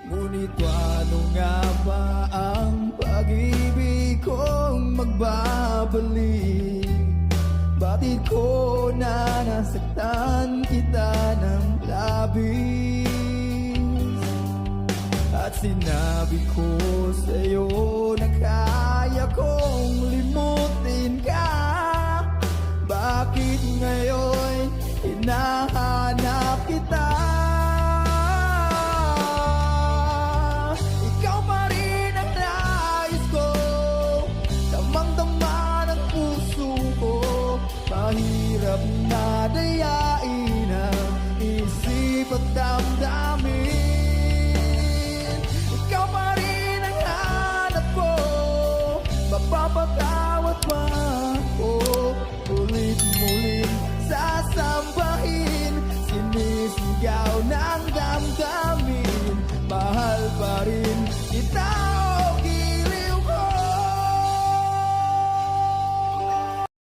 Ngunit ano nga ba ang pag-ibig kong magbabalik? Bakit ko na nasaktan kita ng labis? At sinabi ko sa'yo na kaya kong limutin ka. Bakit ngayon